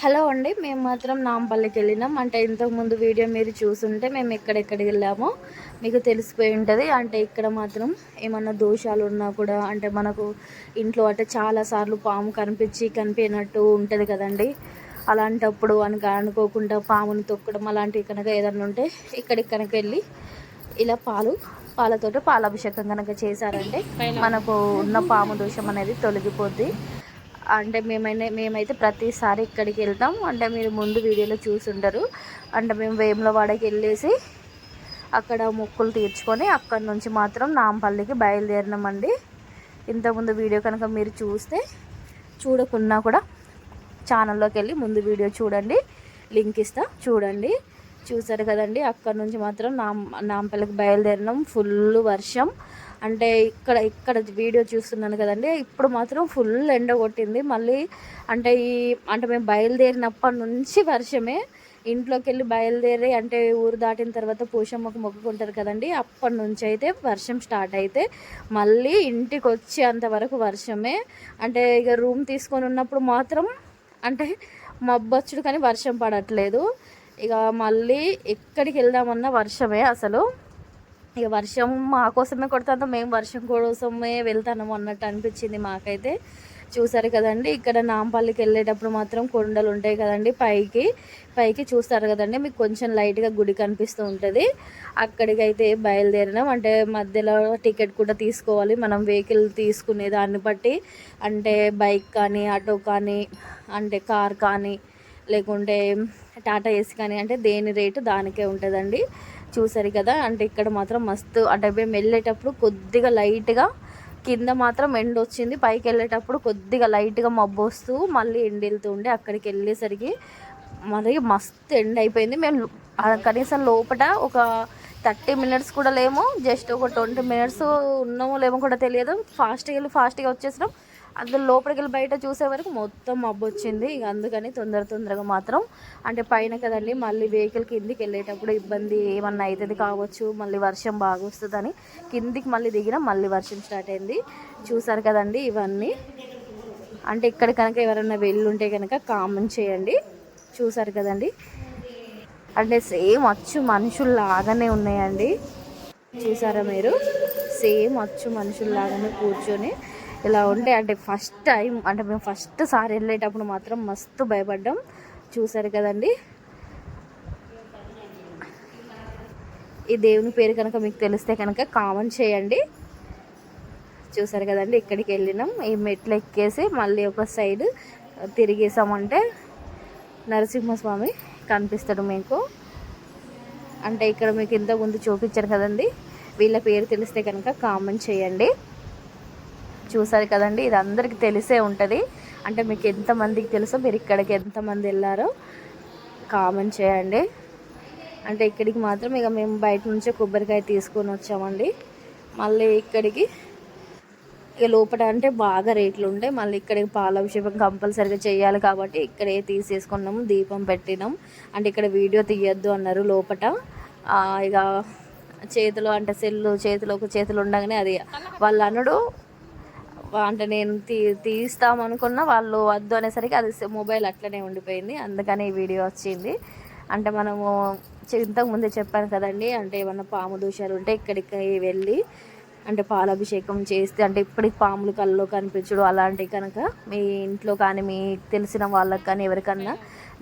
Hello అండి. మేము మాత్రం నాంపల్లికి వెళ్ళినాం. అంటే ఇంతకుముందు వీడియో మీరు చూసుంటే మేము ఎక్కడెక్కడికి వెళ్ళామో మీకు తెలిసిపోయి ఉంటుంది. అంటే ఇక్కడ మాత్రం ఏమన్నా దోషాలు ఉన్నా కూడా అంటే మనకు ఇంట్లో అంటే చాలాసార్లు పాము కనిపించినట్టు ఉంటుంది కదండి. అలాంటప్పుడు అనుకోకుండా పాముని తొక్కడం అలాంటివి కనుక ఏదన్నా ఉంటే ఇక్కడికి కనుక వెళ్ళి ఇలా పాలతోటి పాలాభిషేకం కనుక చేశారంటే మనకు ఉన్న పాము దోషం అనేది తొలగిపోద్ది. అంటే మేమైతే ప్రతిసారి ఇక్కడికి వెళ్తాం. అంటే మీరు ముందు వీడియోలో చూసుంటారు. అంటే మేము వేములవాడకి వెళ్ళేసి అక్కడ మొక్కులు తీర్చుకొని అక్కడి నుంచి మాత్రం నాంపల్లికి బయలుదేరినామండి. ఇంతకుముందు వీడియో కనుక మీరు చూడకున్నా కూడా ఛానల్లోకి వెళ్ళి ముందు వీడియో చూడండి, లింక్ ఇస్తా చూడండి. చూసారు కదండి. అక్కడి నుంచి మాత్రం నాంపల్లికి బయలుదేరినాం. ఫుల్ వర్షం. అంటే ఇక్కడ వీడియో చూస్తున్నాను కదండి. ఇప్పుడు మాత్రం ఫుల్ ఎండ కొట్టింది. మళ్ళీ అంటే మేము బయలుదేరినప్పటి నుంచి వర్షమే. ఇంట్లోకి వెళ్ళి బయలుదేరి అంటే ఊరు దాటిన తర్వాత పోషమ్మకు మొక్కుకుంటారు కదండి. అప్పటి నుంచి అయితే వర్షం స్టార్ట్ అయితే మళ్ళీ ఇంటికి వచ్చేంతవరకు వర్షమే. అంటే ఇక రూమ్ తీసుకొని ఉన్నప్పుడు మాత్రం అంటే మబ్బొచ్చుడు కానీ వర్షం పడట్లేదు. ఇక మళ్ళీ ఎక్కడికి వెళ్దామన్నా వర్షమే. అసలు ఇక వర్షం మా కోసమే కొడుతుందో మేము వర్షం కోసమే వెళ్తాము అన్నట్టు అనిపించింది మాకైతే. చూసారు కదండి. ఇక్కడ నాంపల్లికి వెళ్ళేటప్పుడు మాత్రం కొండలు ఉంటాయి కదండి. పైకి చూస్తారు కదండి. మీకు కొంచెం లైట్గా గుడి కనిపిస్తూ ఉంటుంది. అక్కడికి అయితే బయలుదేరినాం. అంటే మధ్యలో టికెట్ కూడా తీసుకోవాలి మనం వెహికల్ తీసుకునే దాన్ని బట్టి. అంటే బైక్ కానీ ఆటో కానీ అంటే కార్ కానీ లేకుంటే టాటా ఏసీ కానీ అంటే దేని రేటు దానికే ఉంటుందండి. చూసారు కదా. అంటే ఇక్కడ మాత్రం మస్తు అంటే మేము వెళ్ళేటప్పుడు కొద్దిగా లైట్గా కింద మాత్రం ఎండ వచ్చింది. పైకి వెళ్ళేటప్పుడు కొద్దిగా లైట్గా మబ్బు వస్తూ మళ్ళీ ఎండ వెళ్తూ ఉండే. అక్కడికి వెళ్ళేసరికి మరి మస్తు ఎండ అయిపోయింది. మేము కనీసం లోపల ఒక 30 మినిట్స్ కూడా లేము. జస్ట్ ఒక 20 మినిట్స్ ఉన్నామో లేమో కూడా తెలియదు. ఫాస్ట్గా వచ్చేసినాం. అందులో లోపలికి వెళ్ళి బయట చూసే వరకు మొత్తం మబ్బు వచ్చింది. ఇక అందుకని తొందరగా మాత్రం అంటే పైన కదండి. మళ్ళీ వెహికల్ కిందికి వెళ్ళేటప్పుడు ఇబ్బంది ఏమన్నా అవుతుంది కావచ్చు, మళ్ళీ వర్షం బాగా వస్తుందని కిందికి మళ్ళీ దిగిన మళ్ళీ వర్షం స్టార్ట్ అయింది. చూసారు కదండి. ఇవన్నీ అంటే ఇక్కడ కనుక ఎవరైనా వెళ్ళుంటే కనుక కామెంట్ చేయండి. చూసారు కదండి. అంటే సేమ్ అచ్చు మనుషుల్లాగానే ఉన్నాయండి. చూసారా మీరు. సేమ్ అచ్చు మనుషుల్లాగానే కూర్చొని ఇలా ఉంటే అంటే ఫస్ట్ టైం అంటే మేము ఫస్ట్ సారి వెళ్ళేటప్పుడు మాత్రం మస్తు భయపడ్డాం. చూసారు కదండి. ఈ దేవుని పేరు కనుక మీకు తెలిస్తే కనుక కామెంట్ చేయండి. చూసారు కదండి. ఇక్కడికి వెళ్ళినాం. ఈ మెట్లు ఎక్కేసి మళ్ళీ ఒక సైడ్ తిరిగేసామంటే నరసింహస్వామి కనిపిస్తాడు మీకు. అంటే ఇక్కడ మీకు ఇంతకుముందు చూపించారు కదండి. వీళ్ళ పేరు తెలిస్తే కనుక కామెంట్ చేయండి. చూసారు కదండి. ఇది అందరికీ తెలిసే ఉంటుంది. అంటే మీకు ఎంతమందికి తెలుసో, మీరు ఇక్కడికి ఎంతమంది వెళ్ళారో కామెంట్ చేయండి. అంటే ఇక్కడికి మాత్రం ఇక మేము బయట నుంచే కొబ్బరికాయ తీసుకొని వచ్చామండి. మళ్ళీ ఇక్కడికి ఇక లోపల అంటే బాగా రేట్లు ఉంటాయి. మళ్ళీ ఇక్కడికి పాలాభిషేకం కంపల్సరీగా చేయాలి కాబట్టి ఇక్కడే తీసేసుకున్నాము. దీపం పెట్టినాం. అంటే ఇక్కడ వీడియో తీయద్దు అన్నారు లోపల. ఇక చేతిలో అంటే చేతులు ఉండగానే అది వాళ్ళ అనుడు అంటే నేను తీస్తామనుకున్న వాళ్ళు వద్దు అనేసరికి అది మొబైల్ అట్లనే ఉండిపోయింది. అందుకని ఈ వీడియో వచ్చింది. అంటే మనము ఇంతకుముందే చెప్పాను కదండి. అంటే ఏమన్నా పాము దోషాలు ఉంటే ఇక్కడికి వెళ్ళి అంటే పాలాభిషేకం చేస్తే అంటే ఇప్పటికి పాములు కళ్ళలో కనిపించడు అలాంటివి కనుక మీ ఇంట్లో కానీ మీ తెలిసిన వాళ్ళకి కానీ ఎవరికన్నా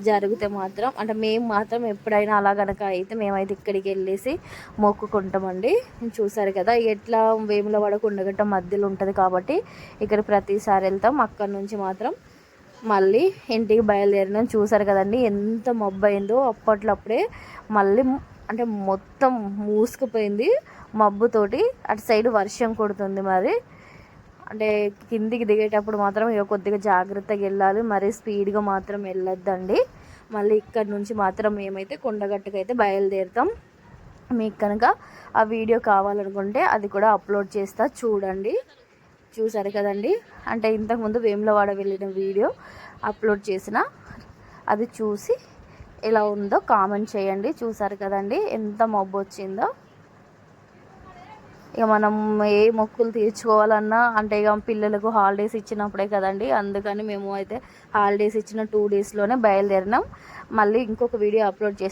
జరిగితే మాత్రం అంటే మేము మాత్రం ఎప్పుడైనా అలా కనుక అయితే మేమైతే ఇక్కడికి వెళ్ళేసి మొక్కుకుంటామండి. చూసారు కదా. ఎట్లా వేములవాడ కొండగట్ట మధ్యలో ఉంటుంది కాబట్టి ఇక్కడ ప్రతిసారి వెళ్తాం. అక్కడి నుంచి మాత్రం మళ్ళీ ఇంటికి బయలుదేరినాం. చూసారు కదండి ఎంత మబ్బు అయిందో. అప్పట్లప్పుడే మళ్ళీ అంటే మొత్తం మూసుకుపోయింది మబ్బుతోటి. అటు సైడ్ వర్షం కొడుతుంది. మరి అంటే కిందికి దిగేటప్పుడు మాత్రం ఇక కొద్దిగా జాగ్రత్తగా వెళ్ళాలి. మరీ స్పీడ్గా మాత్రం వెళ్ళొద్దండి. మళ్ళీ ఇక్కడ నుంచి మాత్రం మేమైతే కొండగట్టుకు అయితే బయలుదేరుతాం. మీకు కనుక ఆ వీడియో కావాలనుకుంటే అది కూడా అప్లోడ్ చేస్తా చూడండి. చూసారు కదండి. అంటే ఇంతకుముందు వేములవాడ వెళ్ళిన వీడియో అప్లోడ్ చేసిన అది చూసి ఎలా ఉందో కామెంట్ చేయండి. చూసారు కదండి ఎంత మబ్బు వచ్చిందో. ఇక మనం ఏ మొక్కులు తీర్చుకోవాలన్నా అంటే ఇక పిల్లలకు హాలిడేస్ ఇచ్చినప్పుడే కదండి. అందుకని మేము అయితే హాలిడేస్ ఇచ్చిన 2 డేస్లోనే బయలుదేరినాం. మళ్ళీ ఇంకొక వీడియో అప్లోడ్ చేస్తాం.